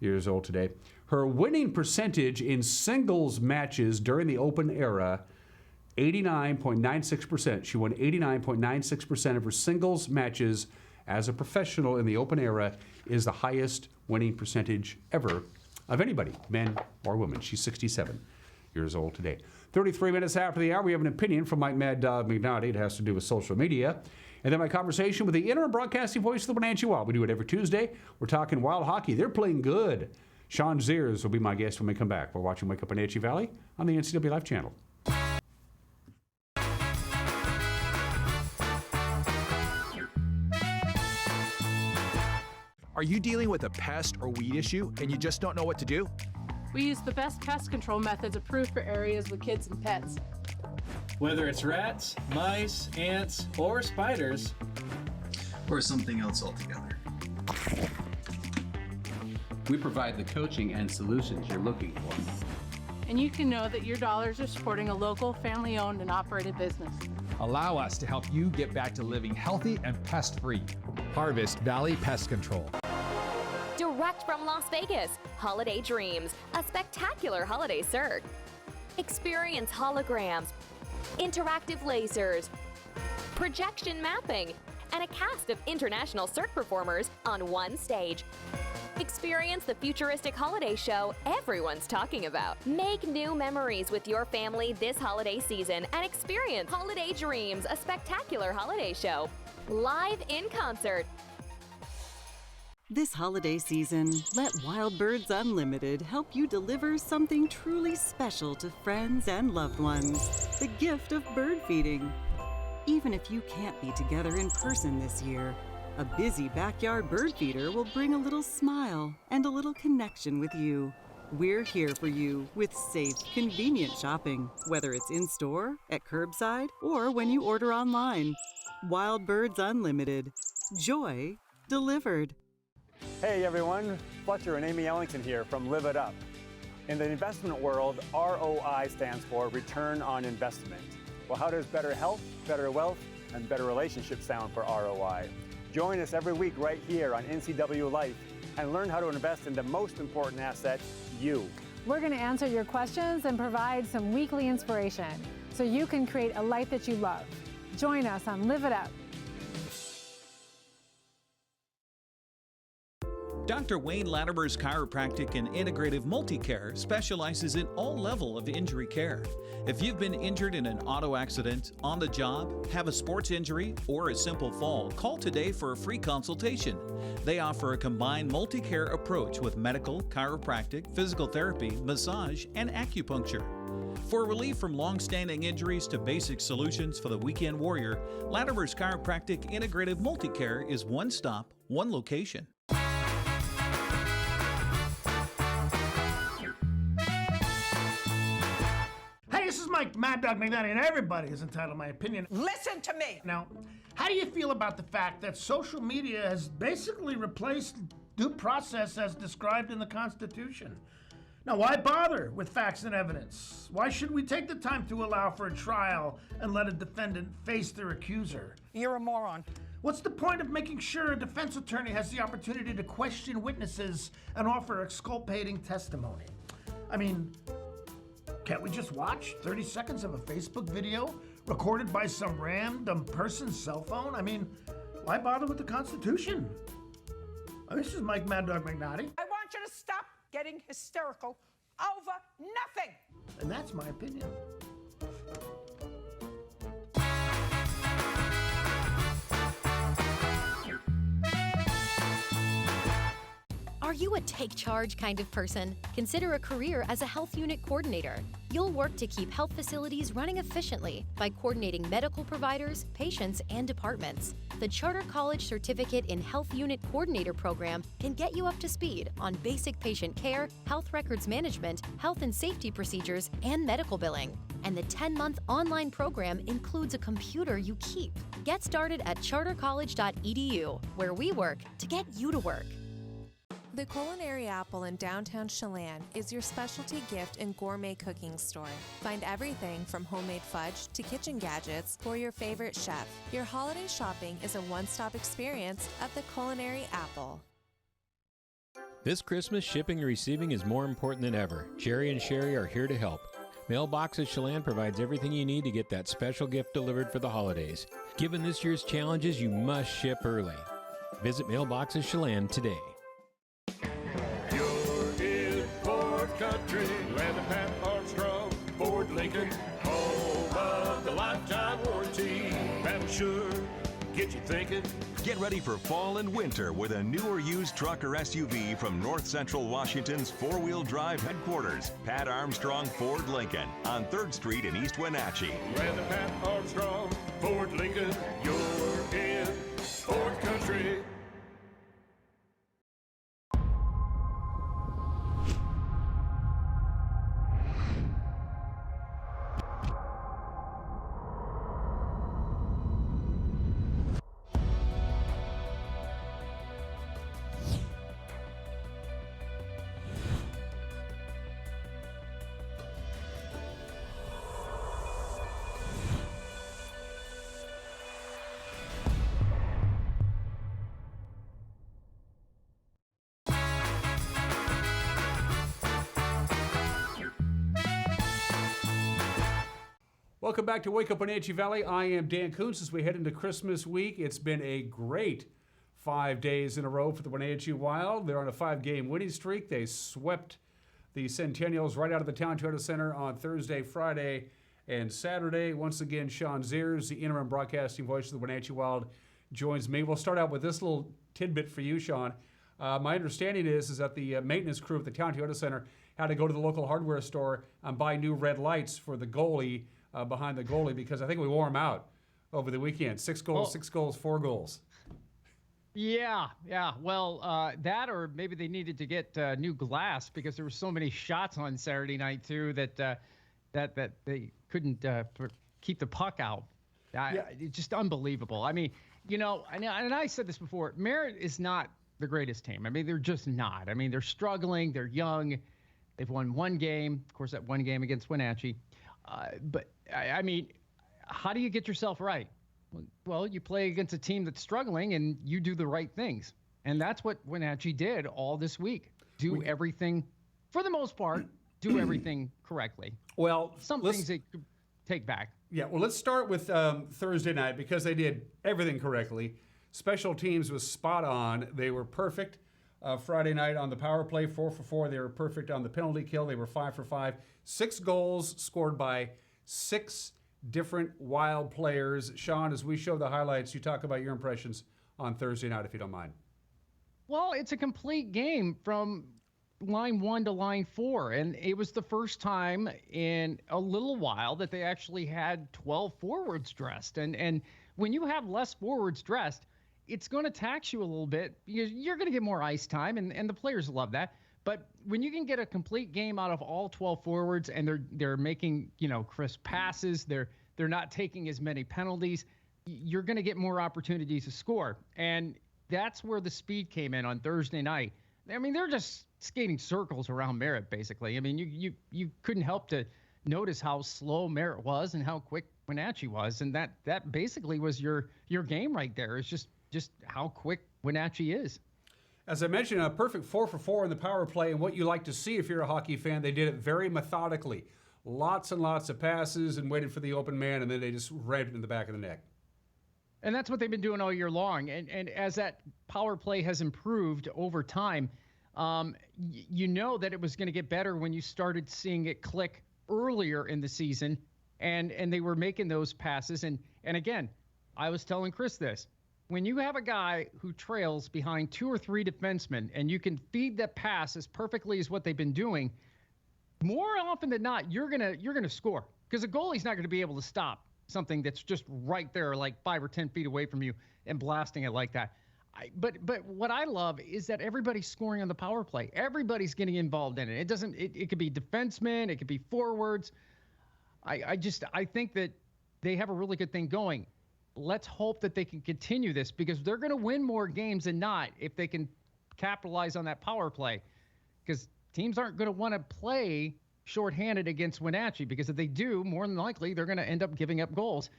years old today. Her winning percentage in singles matches during the Open era, 89.96%. She won 89.96% of her singles matches as a professional in the Open era, is the highest winning percentage ever of anybody, men or women. She's 67 years old today. 33 minutes after the hour, we have an opinion from Mike Mad Dog McNaughty. It has to do with social media. And then my conversation with the interim broadcasting voice of the Wenatchee Wild. We do it every Tuesday. We're talking Wild Hockey. They're playing good. Sean Zears will be my guest when we come back. We're watching Wake Up Wenatchee Valley on the NCW Life channel. Are you dealing with a pest or weed issue and you just don't know what to do? We use the best pest control methods approved for areas with kids and pets. Whether it's rats, mice, ants, or spiders, or something else altogether, we provide the coaching and solutions you're looking for. And you can know that your dollars are supporting a local, family-owned and operated business. Allow us to help you get back to living healthy and pest-free. Harvest Valley Pest Control. Direct from Las Vegas, Holiday Dreams, a spectacular holiday cirque. Experience holograms, interactive lasers, projection mapping, and a cast of international cirque performers on one stage. Experience the futuristic holiday show everyone's talking about. Make new memories with your family this holiday season and experience Holiday Dreams, a spectacular holiday show. Live in concert. This holiday season, let Wild Birds Unlimited help you deliver something truly special to friends and loved ones. The gift of bird feeding. Even if you can't be together in person this year, a busy backyard bird feeder will bring a little smile and a little connection with you. We're here for you with safe, convenient shopping, whether it's in-store, at curbside, or when you order online. Wild Birds Unlimited. Joy delivered. Hey everyone, Fletcher and Amy Ellington here from Live It Up. In the investment world, ROI stands for Return on Investment. Well, how does better health, better wealth, and better relationships sound for ROI? Join us every week right here on NCW Life and learn how to invest in the most important asset, you. We're going to answer your questions and provide some weekly inspiration so you can create a life that you love. Join us on Live It Up. Dr. Wayne Latimer's Chiropractic and Integrative Multicare specializes in all level of injury care. If you've been injured in an auto accident, on the job, have a sports injury, or a simple fall, call today for a free consultation. They offer a combined multi-care approach with medical, chiropractic, physical therapy, massage, and acupuncture. For relief from long-standing injuries to basic solutions for the weekend warrior, Latimer's Chiropractic Integrative Multi-Care is one stop, one location. Hey, this is Mike Mad Dog McNally, and everybody is entitled to my opinion. Listen to me! Now, how do you feel about the fact that social media has basically replaced due process as described in the Constitution? Now, why bother with facts and evidence? Why should we take the time to allow for a trial and let a defendant face their accuser? You're a moron. What's the point of making sure a defense attorney has the opportunity to question witnesses and offer exculpating testimony? I mean, can't we just watch 30 seconds of a Facebook video recorded by some random person's cell phone? I mean, why bother with the Constitution? This is Mike Mad Dog McNally. I want you to stop getting hysterical over nothing. And that's my opinion. Are you a take charge kind of person? Consider a career as a health unit coordinator. You'll work to keep health facilities running efficiently by coordinating medical providers, patients, and departments. The Charter College Certificate in Health Unit Coordinator program can get you up to speed on basic patient care, health records management, health and safety procedures, and medical billing. And the 10-month online program includes a computer you keep. Get started at chartercollege.edu, where we work to get you to work. The Culinary Apple in downtown Chelan is your specialty gift and gourmet cooking store. Find everything from homemade fudge to kitchen gadgets for your favorite chef. Your holiday shopping is a one-stop experience at the Culinary Apple. This Christmas, shipping and receiving is more important than ever. Jerry and Sherry are here to help. Mailboxes Chelan provides everything you need to get that special gift delivered for the holidays. Given this year's challenges, you must ship early. Visit Mailboxes Chelan today. Country, land of Pat Armstrong, Ford Lincoln, home of the lifetime warranty. That'll sure get you thinking. Get ready for fall and winter with a new or used truck or SUV from North Central Washington's four-wheel drive headquarters, Pat Armstrong Ford Lincoln, on 3rd Street in East Wenatchee. Land of Pat Armstrong, Ford Lincoln, you're in Ford Country. Welcome back to Wake Up Wenatchee Valley. I am Dan Kuntz. As we head into Christmas week, it's been a great 5 days in a row for the Wenatchee Wild. They're on a 5-game winning streak. They swept the Centennials right out of the Town Toyota Center on Thursday, Friday, and Saturday. Once again, Sean Zears, the interim broadcasting voice of the Wenatchee Wild, joins me. We'll start out with this little tidbit for you, Sean. My understanding is that the maintenance crew at the Town Toyota Center had to go to the local hardware store and buy new red lights for the goalie, behind the goalie, because I think we wore him out over the weekend. 6 goals, 6 goals, 4 goals. Yeah. Well, that, or maybe they needed to get new glass because there were so many shots on Saturday night too that they couldn't keep the puck out. It's just unbelievable. I mean, and I said this before. Merritt is not the greatest team. I mean, they're just not. I mean, they're struggling. They're young. They've won one game. Of course, that one game against Wenatchee. But I mean, how do you get yourself right? Well, you play against a team that's struggling and you do the right things. And that's what Wenatchee did all this week. Do everything, for the most part, do everything correctly. Well, some things they could take back. Yeah, well, let's start with Thursday night, because they did everything correctly. Special teams was spot on. They were perfect. Friday night on the power play, 4 for 4. They were perfect on the penalty kill. They were 5 for 5. 6 goals scored by 6 different Wild players. Sean, as we show the highlights, you talk about your impressions on Thursday night, if you don't mind. Well, it's a complete game from line 1 to line 4, and it was the first time in a little while that they actually had 12 forwards dressed. And when you have less forwards dressed, it's going to tax you a little bit because you're going to get more ice time, and the players love that. But when you can get a complete game out of all 12 forwards and they're making, crisp passes, they're not taking as many penalties, you're going to get more opportunities to score. And that's where the speed came in on Thursday night. I mean, they're just skating circles around Merritt, basically. I mean, you couldn't help to notice how slow Merritt was and how quick Wenatchee was, and that basically was your game right there. It's just how quick Wenatchee is. As I mentioned, a perfect 4 for 4 in the power play, and what you like to see if you're a hockey fan, they did it very methodically. Lots and lots of passes and waited for the open man, and then they just rammed it in the back of the net. And that's what they've been doing all year long. And as that power play has improved over time, you know that it was going to get better when you started seeing it click earlier in the season, and they were making those passes. And again, I was telling Chris this. When you have a guy who trails behind 2 or 3 defensemen and you can feed that pass as perfectly as what they've been doing, more often than not, you're gonna score, because a goalie's not going to be able to stop something that's just right there, like 5 or 10 feet away from you, and blasting it like that. But what I love is that everybody's scoring on the power play. Everybody's getting involved in it. It could be defensemen, it could be forwards. I think that they have a really good thing going. Let's hope that they can continue this, because they're going to win more games than not if they can capitalize on that power play, because teams aren't going to want to play shorthanded against Wenatchee, because if they do, more than likely, they're going to end up giving up goals,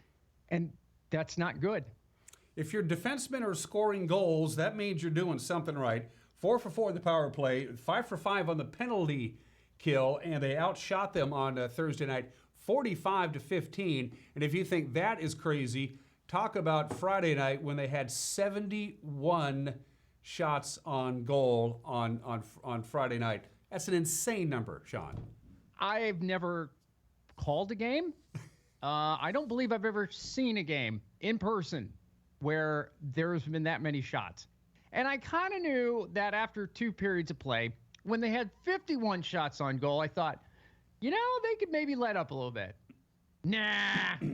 and that's not good. If your defensemen are scoring goals, that means you're doing something right. 4 for 4 in the power play, 5 for 5 on the penalty kill, and they outshot them on Thursday night, 45-15. And if you think that is crazy, talk about Friday night when they had 71 shots on goal on Friday night. That's an insane number, Sean. I've never called a game. I don't believe I've ever seen a game in person where there's been that many shots. And I kind of knew that after 2 periods of play, when they had 51 shots on goal, I thought, they could maybe let up a little bit. Nah,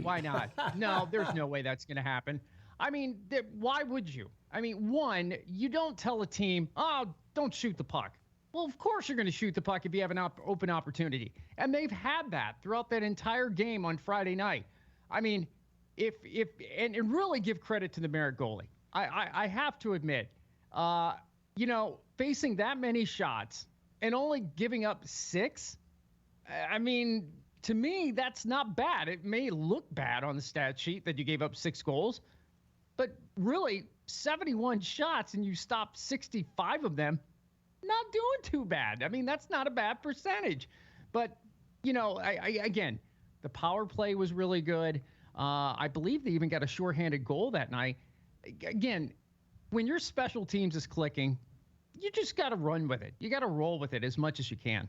why not? No, there's no way that's going to happen. I mean, why would you? I mean, one, you don't tell a team, don't shoot the puck. Well, of course you're going to shoot the puck if you have an open opportunity. And they've had that throughout that entire game on Friday night. I mean, and really give credit to the Merritt goalie. I have to admit, facing that many shots and only giving up 6, I mean, to me, that's not bad. It may look bad on the stat sheet that you gave up 6 goals, but really 71 shots and you stopped 65 of them, not doing too bad. I mean, that's not a bad percentage. But, again, the power play was really good. I believe they even got a shorthanded goal that night. Again, when your special teams is clicking, you just got to run with it. You got to roll with it as much as you can.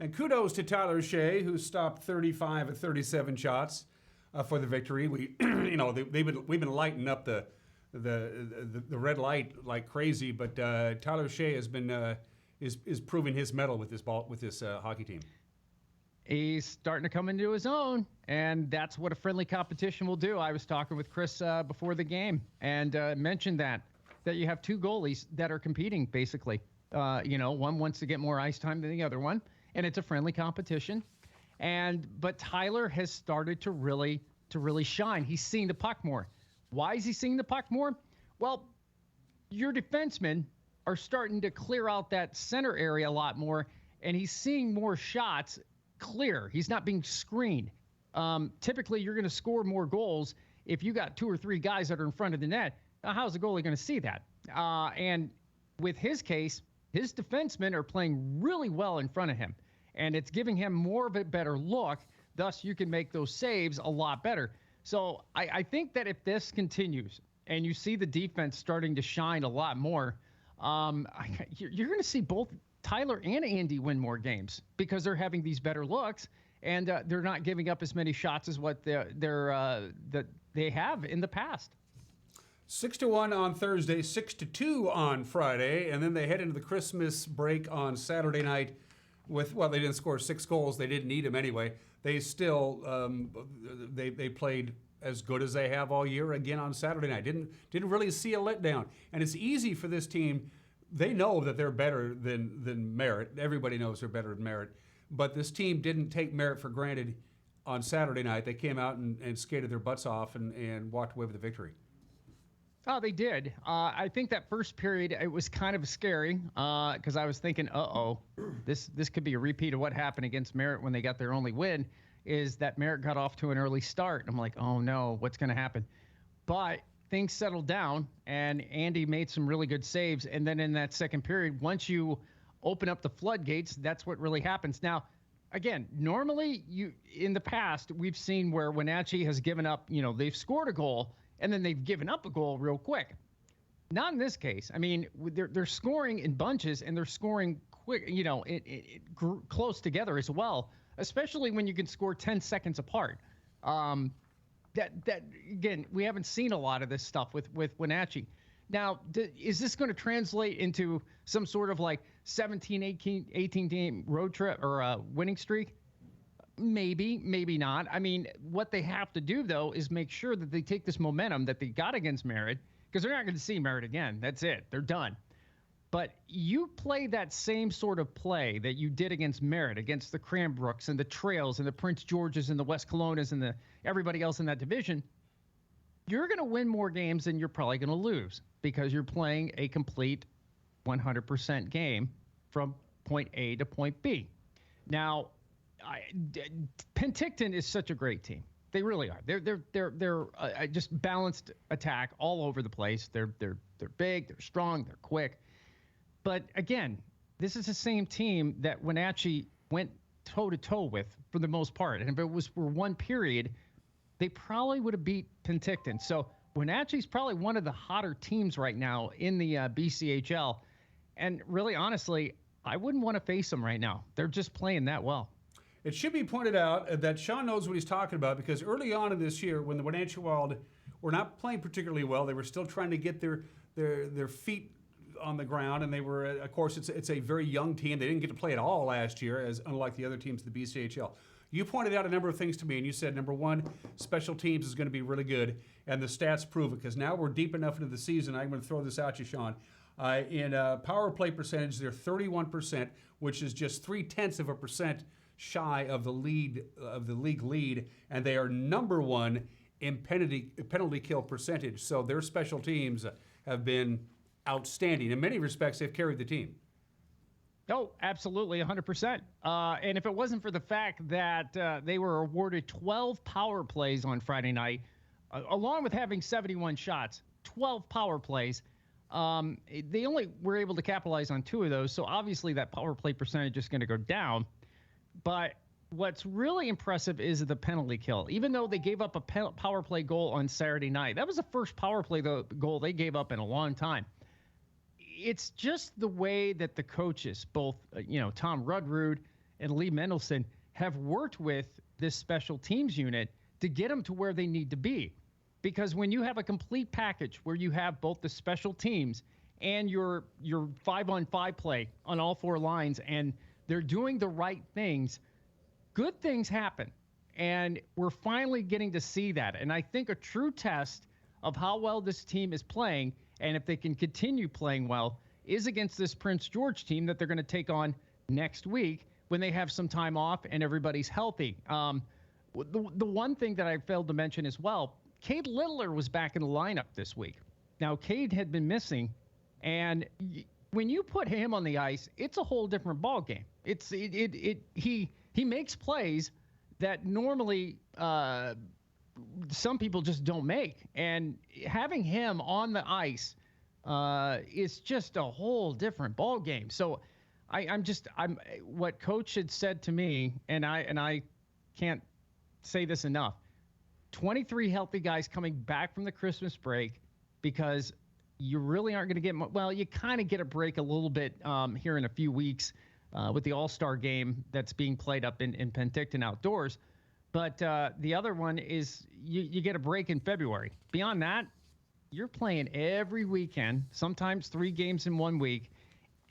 And kudos to Tyler Shea, who stopped 35 of 37 shots for the victory. We've been lighting up the red light like crazy, but Tyler Shea has been is proving his mettle with this hockey team. He's starting to come into his own, and that's what a friendly competition will do. I was talking with Chris before the game and mentioned that you have 2 goalies that are competing basically. One wants to get more ice time than the other one. And it's a friendly competition. But Tyler has started to really shine. He's seeing the puck more. Why is he seeing the puck more? Well, your defensemen are starting to clear out that center area a lot more, and he's seeing more shots clear. He's not being screened. Typically, you're going to score more goals if you got 2 or 3 guys that are in front of the net. How's the goalie going to see that? And with his case, his defensemen are playing really well in front of him, and it's giving him more of a better look. Thus, you can make those saves a lot better. So I think that if this continues and you see the defense starting to shine a lot more, you're going to see both Tyler and Andy win more games because they're having these better looks, and they're not giving up as many shots as what they have in the past. 6-1 on Thursday, 6-2 on Friday, and then they head into the Christmas break on Saturday night with, well, they didn't score 6 goals. They didn't need them anyway. They still, they played as good as they have all year again on Saturday night. Didn't really see a letdown. And it's easy for this team. They know that they're better than Merritt. Everybody knows they're better than Merritt. But this team didn't take Merritt for granted on Saturday night. They came out and skated their butts off and walked away with the victory. Oh, they did. I think that first period, it was kind of scary because I was thinking, this could be a repeat of what happened against Merritt when they got their only win, is that Merritt got off to an early start. I'm like, oh, no, what's going to happen? But things settled down, and Andy made some really good saves. And then in that second period, once you open up the floodgates, that's what really happens. Now, again, normally in the past, we've seen where Wenatchee has given up, they've scored a goal, and then they've given up a goal real quick. Not in this case. I mean, they're scoring in bunches, and they're scoring quick, close together as well, especially when you can score 10 seconds apart. That again, we haven't seen a lot of this stuff with Wenatchee. Now, is this going to translate into some sort of like 17, 18 game road trip or winning streak? Maybe, maybe not. I mean, what they have to do, though, is make sure that they take this momentum that they got against Merritt, because they're not going to see Merritt again. That's it. They're done. But you play that same sort of play that you did against Merritt, against the Cranbrooks and the Trails and the Prince Georges and the West Kelownas and everybody else in that division, you're going to win more games than you're probably going to lose, because you're playing a complete 100% game from point A to point B. Now, Penticton is such a great team. They really are. They're just balanced attack all over the place. They're big, they're strong, they're quick. But again, this is the same team that Wenatchee went toe-to-toe with for the most part. And if it was for one period, they probably would have beat Penticton. So Wenatchee's probably one of the hotter teams right now in the BCHL. And really, honestly, I wouldn't want to face them right now. They're just playing that well. It should be pointed out that Sean knows what he's talking about, because early on in this year, when the Wenatchee Wild were not playing particularly well, they were still trying to get their feet on the ground, and they were, of course, it's a very young team. They didn't get to play at all last year, as unlike the other teams in the BCHL. You pointed out a number of things to me, and you said, number one, special teams is going to be really good, and the stats prove it, because now we're deep enough into the season. I'm going to throw this out to you, Sean. In power play percentage, they're 31%, which is just 0.3% shy of the league lead, and they are number one in penalty kill percentage. So their special teams have been outstanding. In many respects, they've carried the team. Oh, absolutely, 100%. And if it wasn't for the fact that they were awarded 12 power plays on Friday night, along with having 71 shots, 12 power plays, they only were able to capitalize on 2 of those. So obviously that power play percentage is going to go down. But what's really impressive is the penalty kill. Even though they gave up a power play goal on Saturday night, that was the first power play goal they gave up in a long time. It's just the way that the coaches, both Tom Rudrud and Lee Mendelson, have worked with this special teams unit to get them to where they need to be. Because when you have a complete package where you have both the special teams and your 5-on-5 play on all 4 lines, and they're doing the right things, good things happen. And we're finally getting to see that. And I think a true test of how well this team is playing, and if they can continue playing well, is against this Prince George team that they're going to take on next week when they have some time off and everybody's healthy. The one thing that I failed to mention as well, Cade Littler was back in the lineup this week. Now, Cade had been missing, and when you put him on the ice, it's a whole different ball game. He makes plays that normally some people just don't make, and having him on the ice is just a whole different ball game. So I'm what Coach had said to me, and I can't say this enough. 23 healthy guys coming back from the Christmas break, because you really aren't going to get you kind of get a break a little bit here in a few weeks with the All-Star game that's being played up in Penticton outdoors. But the other one is you get a break in February. Beyond that, you're playing every weekend, sometimes 3 games in 1 week,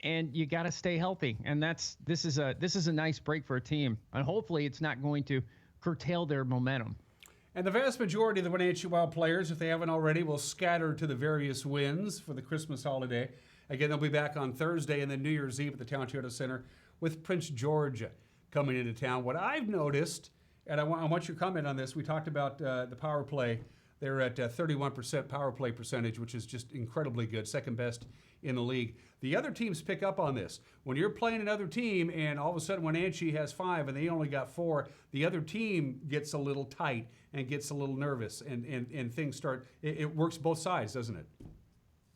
and you got to stay healthy. And this is a nice break for a team, and hopefully it's not going to curtail their momentum. And the vast majority of the Wenatchee Wild players, if they haven't already, will scatter to the various wins for the Christmas holiday. Again, they'll be back on Thursday and then New Year's Eve at the Town Toyota Center with Prince George coming into town. What I've noticed, and I want your comment on this, we talked about the power play. They're at 31% power play percentage, which is just incredibly good, second best in the league. The other teams pick up on this. When you're playing another team and all of a sudden Wenatchee has 5 and they only got 4, the other team gets a little tight and gets a little nervous, and things start, it works both sides, doesn't it?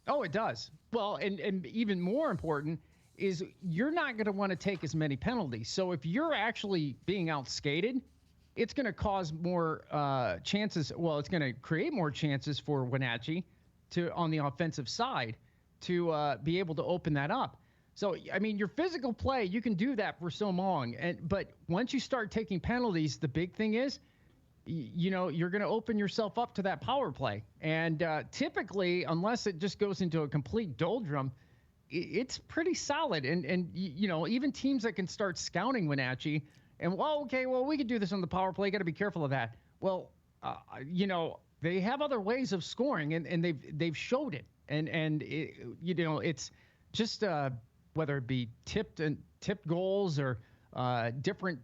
Oh, it does. Well, and even more important is you're not going to want to take as many penalties. So if you're actually being outskated, it's going to cause more chances. Well, it's going to create more chances for Wenatchee on the offensive side to be able to open that up. So, I mean, your physical play, you can do that for so long. But once you start taking penalties, the big thing is, you're going to open yourself up to that power play. And typically, unless it just goes into a complete doldrum, it's pretty solid. And even teams that can start scouting Wenatchee and, we could do this on the power play. Got to be careful of that. Well, they have other ways of scoring, and they've showed it. And it's just whether it be tipped goals or different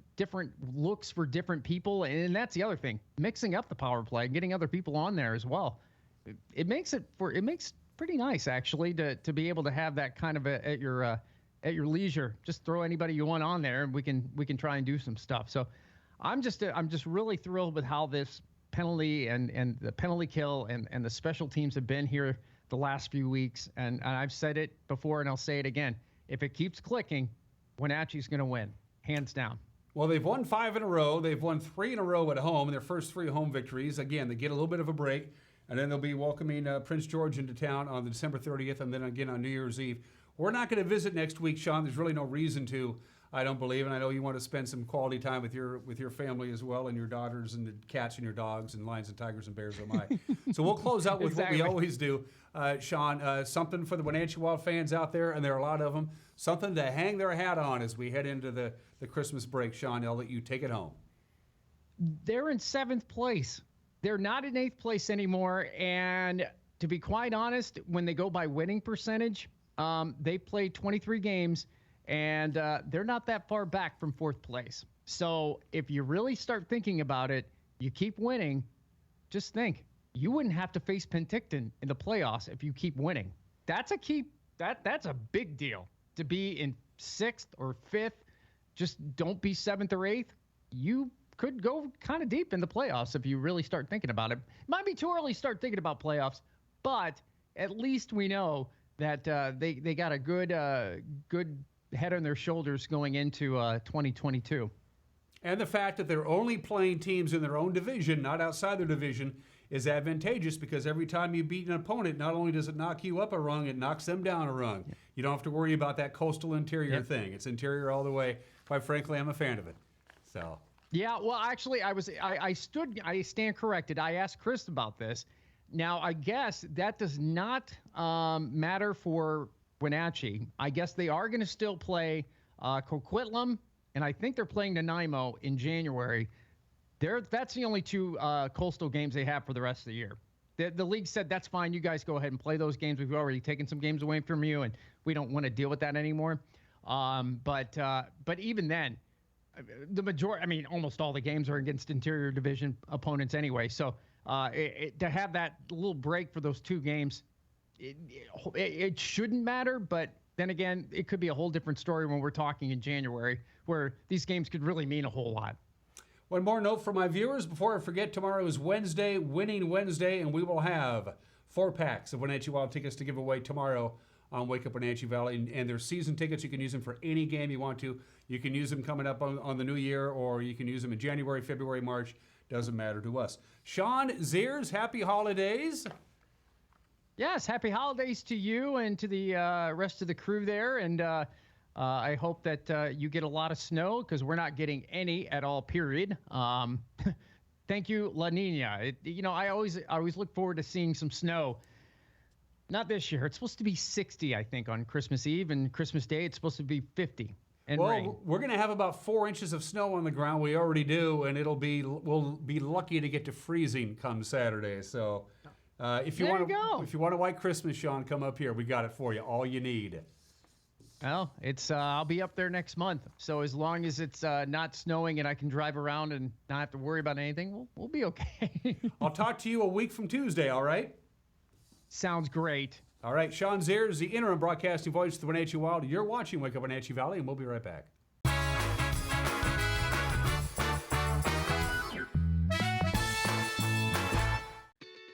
looks for different people, and that's the other thing. Mixing up the power play, getting other people on there as well. It makes pretty nice actually to be able to have that kind of at your leisure. Just throw anybody you want on there, and we can try and do some stuff. So I'm just really thrilled with how this penalty and the penalty kill and the special teams have been here the last few weeks. And I've said it before and I'll say it again. If it keeps clicking, Wenatchee's going to win, hands down. Well, they've won 5 in a row. They've won 3 in a row at home, their first 3 home victories. Again, they get a little bit of a break, and then they'll be welcoming Prince George into town on December 30th, and then again on New Year's Eve. We're not going to visit next week, Sean. There's really no reason to, I don't believe, and I know you want to spend some quality time with your family as well, and your daughters and the cats and your dogs and lions and tigers and bears. Oh my! So we'll close out with Exactly. what we always do, Sean. Something for the Wenatchee Wild fans out there, and there are a lot of them. Something to hang their hat on as we head into the Christmas break. Sean, I'll let you take it home. They're in 7th place. They're not in 8th place anymore. And to be quite honest, when they go by winning percentage, they played 23 games, and they're not that far back from 4th place. So if you really start thinking about it, you keep winning, just think, you wouldn't have to face Penticton in the playoffs if you keep winning. That's a big deal. To be in 6th or 5th, just don't be 7th or 8th. You could go kind of deep in the playoffs if you really start thinking about it. Might be too early to start thinking about playoffs, but at least we know that they got a good head on their shoulders going into 2022. And the fact that they're only playing teams in their own division, not outside their division, is advantageous because every time you beat an opponent, not only does it knock you up a rung, it knocks them down a rung. Yep. You don't have to worry about that coastal interior thing. It's interior all the way. Quite frankly, I'm a fan of it. So. Yeah, well, actually, I stand corrected. I asked Chris about this. Now, I guess that does not matter for Wenatchee. I guess they are going to still play Coquitlam, and I think they're playing Nanaimo in January. That's the only 2 coastal games they have for the rest of the year. The league said, that's fine. You guys go ahead and play those games. We've already taken some games away from you, and we don't want to deal with that anymore. But even then, the majority, almost all the games are against interior division opponents anyway. So to have that little break for those 2 games, it shouldn't matter. But then again, it could be a whole different story when we're talking in January, where these games could really mean a whole lot. One more note for my viewers before I forget, tomorrow is Wednesday, Winning Wednesday, and we will have 4 packs of Wenatchee Wild tickets to give away tomorrow on Wake Up Wenatchee Valley. And they're season tickets. You can use them for any game you want to. You can use them coming up on the new year, or you can use them in January, February, March. Doesn't matter to us. Sean Zears, happy holidays. Yes, happy holidays to you and to the rest of the crew there. And I hope that you get a lot of snow, because we're not getting any at all, period. Thank you, La Nina. I always look forward to seeing some snow. Not this year. It's supposed to be 60, I think, on Christmas Eve, and Christmas Day it's supposed to be 50 and rain. We're going to have about 4 inches of snow on the ground. We already do, and we'll be lucky to get to freezing come Saturday. So if you want a white Christmas, Sean, come up here. We got it for you. All you need. Well, it's I'll be up there next month. So as long as it's not snowing and I can drive around and not have to worry about anything, we'll be okay. I'll talk to you a week from Tuesday, all right? Sounds great. All right, Sean Zears, the interim broadcasting voice of the Wenatchee Wild. You're watching Wake Up Wenatchee Valley, and we'll be right back.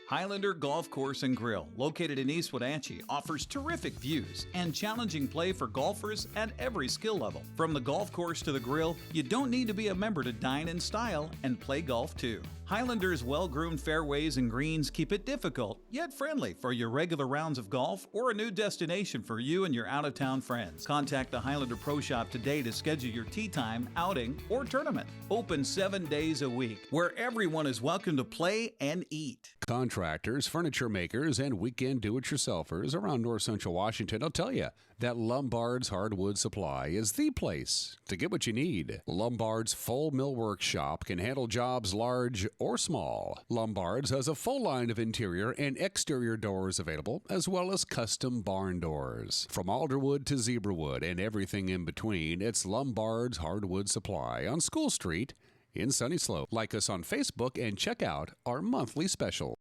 Highlander Golf Course and Grill, located in East Wenatchee, offers terrific views and challenging play for golfers at every skill level. From the golf course to the grill, you don't need to be a member to dine in style and play golf too. Highlander's well-groomed fairways and greens keep it difficult, yet friendly for your regular rounds of golf or a new destination for you and your out-of-town friends. Contact the Highlander Pro Shop today to schedule your tee time, outing, or tournament. Open 7 days a week, where everyone is welcome to play and eat. Contractors, furniture makers, and weekend do-it-yourselfers around north central Washington will tell you that Lombard's Hardwood Supply is the place to get what you need. Lombard's full millwork shop can handle jobs large or small. Lombard's has a full line of interior and exterior doors available, as well as custom barn doors. From alderwood to zebrawood and everything in between, it's Lombard's Hardwood Supply on School Street in Sunny Slope. Like us on Facebook and check out our monthly special.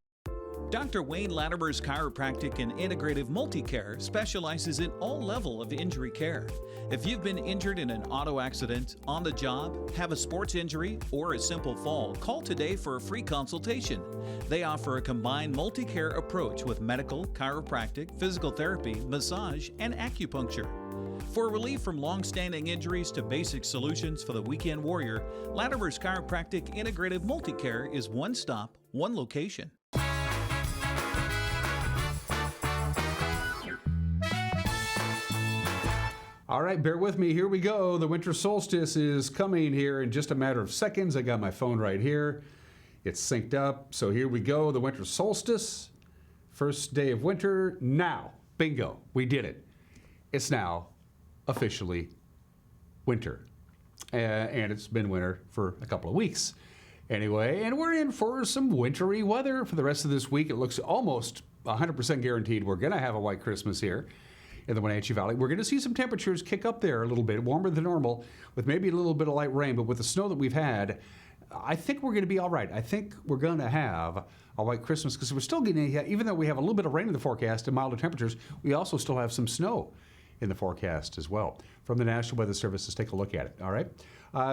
Dr. Wayne Latimer's Chiropractic and Integrative Multicare specializes in all level of injury care. If you've been injured in an auto accident, on the job, have a sports injury, or a simple fall, call today for a free consultation. They offer a combined multi-care approach with medical, chiropractic, physical therapy, massage, and acupuncture. For relief from long-standing injuries to basic solutions for the weekend warrior, Latimer's Chiropractic Integrative Multicare is one stop, one location. All right, bear with me. Here we go. The winter solstice is coming here in just a matter of seconds. I got my phone right here. It's synced up. So here we go. The winter solstice. First day of winter. Now, bingo. We did it. It's now officially winter. And it's been winter for a couple of weeks. Anyway, and we're in for some wintry weather for the rest of this week. It looks almost 100% guaranteed we're going to have a white Christmas here in the Wenatchee Valley. We're going to see some temperatures kick up there a little bit, warmer than normal, with maybe a little bit of light rain. But with the snow that we've had, I think we're going to be all right. I think we're going to have a white Christmas because we're still getting, even though we have a little bit of rain in the forecast and milder temperatures, we also still have some snow in the forecast as well. From the National Weather Service, let's take a look at it, all right?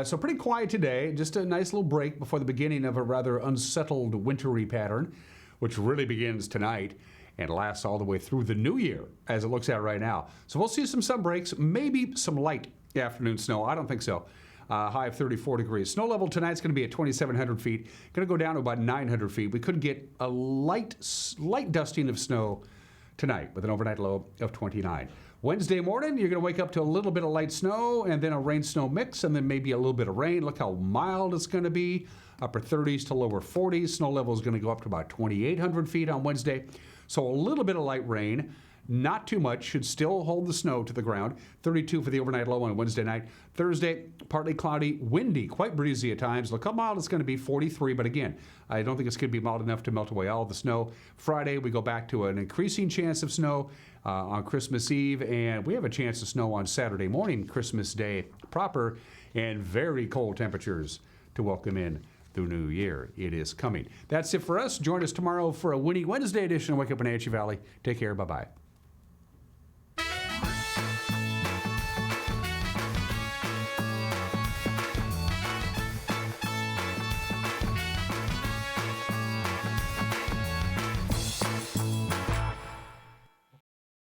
So pretty quiet today, just a nice little break before the beginning of a rather unsettled wintry pattern, which really begins tonight and lasts all the way through the new year as it looks at right now. So we'll see some sun breaks, maybe some light afternoon snow. I don't think so. High of 34 degrees. Snow level tonight's going to be at 2,700 feet. Going to go down to about 900 feet. We could get a light dusting of snow tonight with an overnight low of 29. Wednesday morning, you're going to wake up to a little bit of light snow and then a rain-snow mix and then maybe a little bit of rain. Look how mild it's going to be. Upper 30s to lower 40s. Snow level is going to go up to about 2,800 feet on Wednesday. So a little bit of light rain, not too much, should still hold the snow to the ground. 32 for the overnight low on Wednesday night. Thursday, partly cloudy, windy, quite breezy at times. Look how mild it's going to be, 43. But again, I don't think it's going to be mild enough to melt away all of the snow. Friday, we go back to an increasing chance of snow on Christmas Eve. And we have a chance of snow on Saturday morning, Christmas Day proper, and very cold temperatures to welcome in the new year. It is coming. That's it for us. Join us tomorrow for a windy Wednesday edition of Wake Up Wenatchee Valley. Take care. Bye-bye.